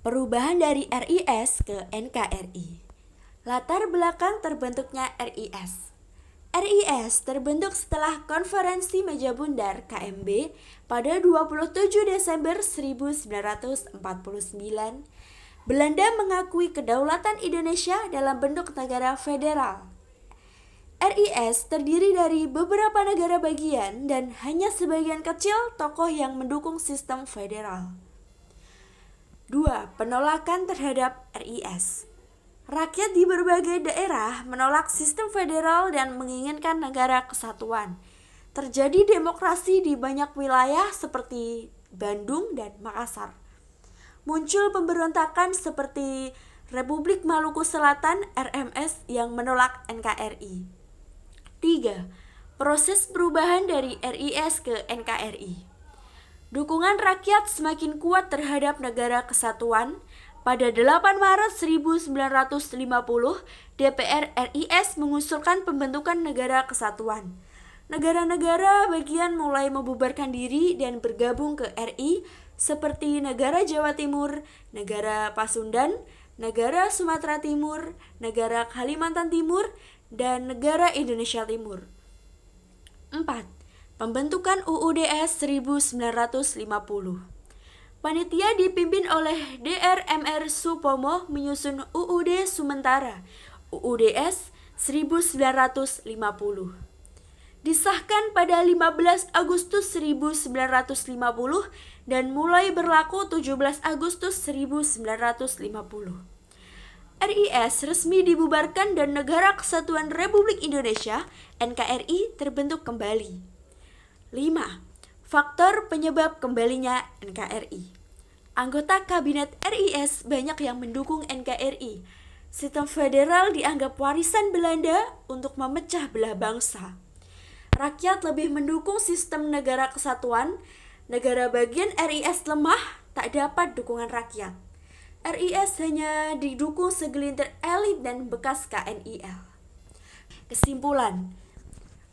Perubahan dari RIS ke NKRI. Latar belakang terbentuknya RIS. RIS terbentuk setelah Konferensi Meja Bundar KMB pada 27 Desember 1949. Belanda mengakui kedaulatan Indonesia dalam bentuk negara federal. RIS terdiri dari beberapa negara bagian dan hanya sebagian kecil tokoh yang mendukung sistem federal. 2. Penolakan terhadap RIS. Rakyat di berbagai daerah menolak sistem federal dan menginginkan negara kesatuan. Terjadi demokrasi di banyak wilayah seperti Bandung dan Makassar. Muncul pemberontakan seperti Republik Maluku Selatan (RMS) yang menolak NKRI. 3. Proses perubahan dari RIS ke NKRI. Dukungan rakyat semakin kuat terhadap negara kesatuan. Pada 8 Maret 1950, DPR RIS mengusulkan pembentukan negara kesatuan. Negara-negara bagian mulai membubarkan diri dan bergabung ke RI seperti negara Jawa Timur, negara Pasundan, negara Sumatera Timur, negara Kalimantan Timur, dan negara Indonesia Timur. 4. Pembentukan UUDS 1950. Panitia dipimpin oleh Dr. Mr. Supomo menyusun UUD Sumentara UUDS 1950. Disahkan pada 15 Agustus 1950 dan mulai berlaku 17 Agustus 1950. RIS resmi dibubarkan dan Negara Kesatuan Republik Indonesia (NKRI) terbentuk kembali. 5. Faktor penyebab kembalinya NKRI. Anggota Kabinet RIS banyak yang mendukung NKRI. Sistem federal dianggap warisan Belanda untuk memecah belah bangsa. Rakyat lebih mendukung sistem negara kesatuan. Negara bagian RIS lemah, tak dapat dukungan rakyat. RIS hanya didukung segelintir elit dan bekas KNIL. Kesimpulan,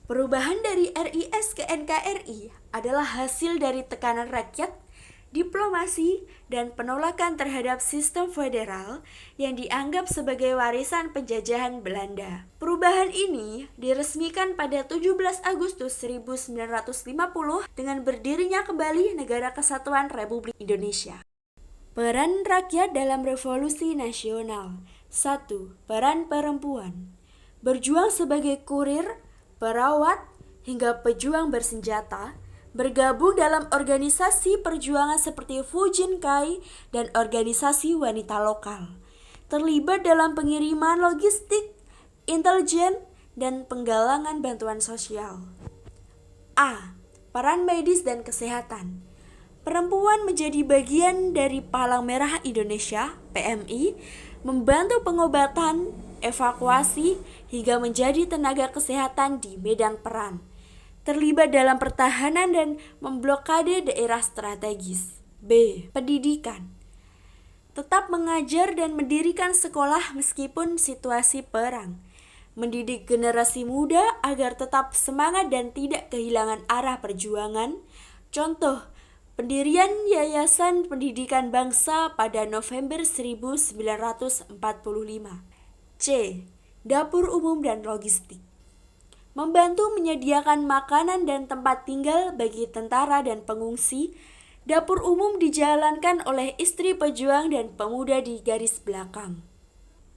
perubahan dari RIS ke NKRI adalah hasil dari tekanan rakyat, diplomasi, dan penolakan terhadap sistem federal yang dianggap sebagai warisan penjajahan Belanda. Perubahan ini diresmikan pada 17 Agustus 1950 dengan berdirinya kembali Negara Kesatuan Republik Indonesia. Peran rakyat dalam revolusi nasional. 1. Peran perempuan. Berjuang sebagai kurir, perawat, hingga pejuang bersenjata, bergabung dalam organisasi perjuangan seperti Fujinkai dan organisasi wanita lokal, terlibat dalam pengiriman logistik, intelijen, dan penggalangan bantuan sosial. A. Peran medis dan kesehatan. Perempuan menjadi bagian dari Palang Merah Indonesia (PMI), membantu pengobatan, evakuasi, hingga menjadi tenaga kesehatan di medan perang. Terlibat dalam pertahanan dan memblokade daerah strategis. B. Pendidikan. Tetap mengajar dan mendirikan sekolah meskipun situasi perang. Mendidik generasi muda agar tetap semangat dan tidak kehilangan arah perjuangan. Contoh, pendirian Yayasan Pendidikan Bangsa pada November 1945. C. Dapur umum dan logistik. Membantu menyediakan makanan dan tempat tinggal bagi tentara dan pengungsi. Dapur umum dijalankan oleh istri pejuang dan pemuda di garis belakang.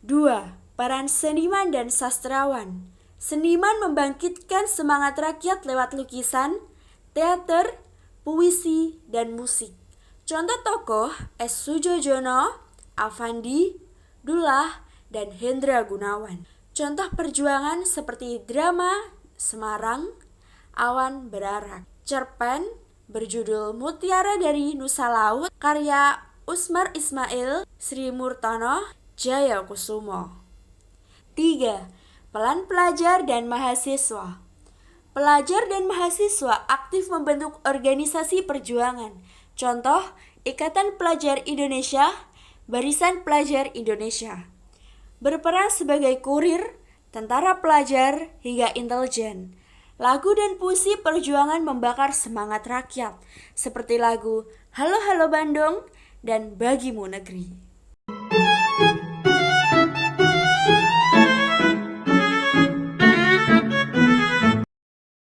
2. Peran seniman dan sastrawan. Seniman membangkitkan semangat rakyat lewat lukisan, teater, puisi, dan musik. Contoh tokoh S. Sujojono, Avandi, Dullah, dan Hendra Gunawan. Contoh perjuangan seperti drama Semarang, Awan Berarak. Cerpen berjudul Mutiara dari Nusa Laut, karya Usmar Ismail, Sri Murtono, Jayakusumo. 3. Peran pelajar dan mahasiswa. Pelajar dan mahasiswa aktif membentuk organisasi perjuangan. Contoh, Ikatan Pelajar Indonesia, Barisan Pelajar Indonesia. Berperan sebagai kurir, tentara pelajar, hingga intelijen. Lagu dan puisi perjuangan membakar semangat rakyat, seperti lagu Halo Halo Bandung dan Bagimu Negeri.